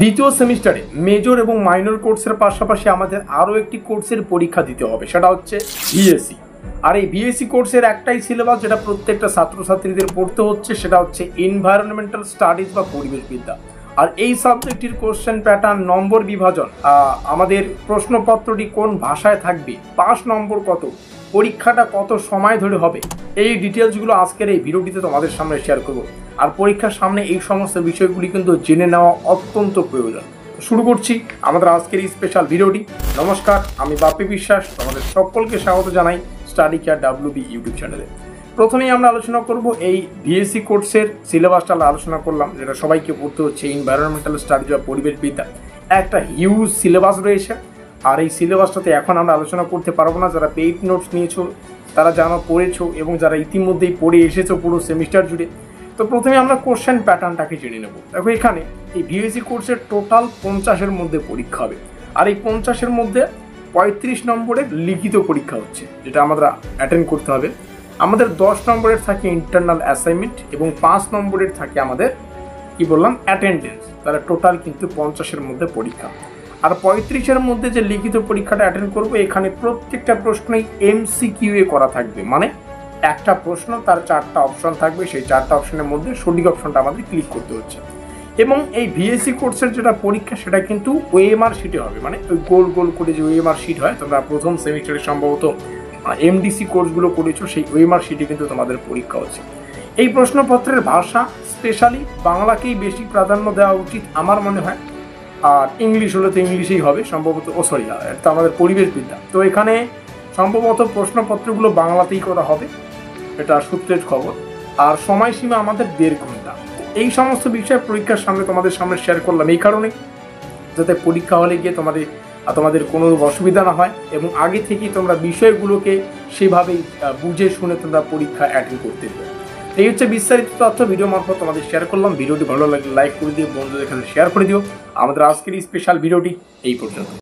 দ্বিতীয় সেমিস্টারে মেজর এবং মাইনর কোর্সের পাশাপাশি আমাদের আরও একটি কোর্সের পরীক্ষা দিতে হবে, সেটা হচ্ছে বিএসসি। আর এই বিএসসি কোর্সের একটাই সিলেবাস যেটা প্রত্যেকটা ছাত্রছাত্রীদের পড়তে হচ্ছে, সেটা হচ্ছে এনভায়রনমেন্টাল স্টাডিজ বা পরিবেশবিদ্যা। আর এই সাবজেক্টটির কোশ্চেন প্যাটার্ন, নম্বর বিভাজন, আমাদের প্রশ্নপত্রটি কোন ভাষায় থাকবে, পাস নম্বর কত, পরীক্ষাটা কত সময় ধরে হবে, এই ডিটেলসগুলো আজকের এই ভিডিওটিতে তোমাদের সামনে শেয়ার করব। আর পরীক্ষার সামনে এই সমস্ত বিষয়গুলি কিন্তু জেনে নেওয়া অত্যন্ত প্রয়োজন। শুরু করছি আমাদের আজকের এই স্পেশাল ভিডিওটি। নমস্কার, আমি বাপি বিশ্বাস, তোমাদের সকলকে স্বাগত জানাই স্টাডি কেয়ার WB ইউটিউব চ্যানেলে। প্রথমেই আমরা আলোচনা করব এই বিএসসি কোর্সের সিলেবাসটা আলোচনা করলাম, যেটা সবাইকে পড়তে হচ্ছে এনভায়রনমেন্টাল স্টাডিজ বা পরিবেশবিদ্যা। একটা হিউজ সিলেবাস রয়েছে, আর এই সিলেবাসটাতে এখন আমরা আলোচনা করতে পারবো না। যারা পেইড নোটস নিয়েছো তারা জানো, পড়েছো, এবং যারা ইতিমধ্যেই পড়ে এসেছো পুরো সেমিস্টার জুড়ে। তো প্রথমে আমরা কোশ্চেন প্যাটার্নটাকে জেনে নেব। দেখো, এখানে এই বিএসসি কোর্সের টোটাল 50-এর মধ্যে পরীক্ষা হবে। আর এই 50-এর মধ্যে 35 নম্বরের লিখিত পরীক্ষা হচ্ছে, যেটা আমরা অ্যাটেন্ড করতে হবে। আমাদের 10 নম্বরের থাকে ইন্টারনাল অ্যাসাইনমেন্ট এবং 5 নম্বরের থাকে আমাদের কি বললাম অ্যাটেন্ডেন্স। তাহলে টোটাল কিন্তু 50-এর মধ্যে পরীক্ষা। আর 35-এর মধ্যে যে লিখিত পরীক্ষাটা অ্যাটেন্ড করবো, এখানে প্রত্যেকটা প্রশ্নই MCQ করা থাকবে। মানে একটা প্রশ্ন, তার 4টা অপশন থাকবে, সেই 4টা অপশনের মধ্যে সঠিক অপশনটা আমাদের ক্লিক করতে হচ্ছে। এবং এই বিএসসি কোর্সের যেটা পরীক্ষা, সেটা কিন্তু OMR শিটে হবে। মানে ওই গোল গোল করে যে OMR শিট হয়, তোমরা প্রথম সেমিস্টারে সম্ভবত MDC কোর্সগুলো করেছো, সেই OMR শিটে কিন্তু তোমাদের পরীক্ষা হচ্ছে। এই প্রশ্নপত্রের ভাষা স্পেশালি বাংলাকেই বেশি প্রাধান্য দেওয়া উচিত আমার মনে হয়। আর ইংলিশ হলে তো ইংলিশেই হবে সম্ভবত। এটা আমাদের পরিবেশবিদ্যা, তো এখানে সম্ভবত প্রশ্নপত্রগুলো বাংলাতেই করা হবে, এটা সূত্রের খবর। আর সময়সীমা আমাদের 1.5 ঘন্টা। এই সমস্ত বিষয় পরীক্ষার সামনে তোমাদের সামনে শেয়ার করলাম এই কারণে, যাতে পরীক্ষা হলে গিয়ে তোমাদের কোনো অসুবিধা না হয় এবং আগে থেকেই তোমরা বিষয়গুলোকে সেভাবেই বুঝে শুনে তোমরা পরীক্ষা অ্যাটেন্ড করতে পারো। এই হচ্ছে বিস্তারিত তথ্য ভিডিও মারফত তোমাদের শেয়ার করলাম। ভিডিওটি ভালো লাগলে লাইক করে দিও, বন্ধুদের কাছে শেয়ার করে দিও। আমাদের আজকের এই স্পেশাল ভিডিওটি এই পর্যন্ত।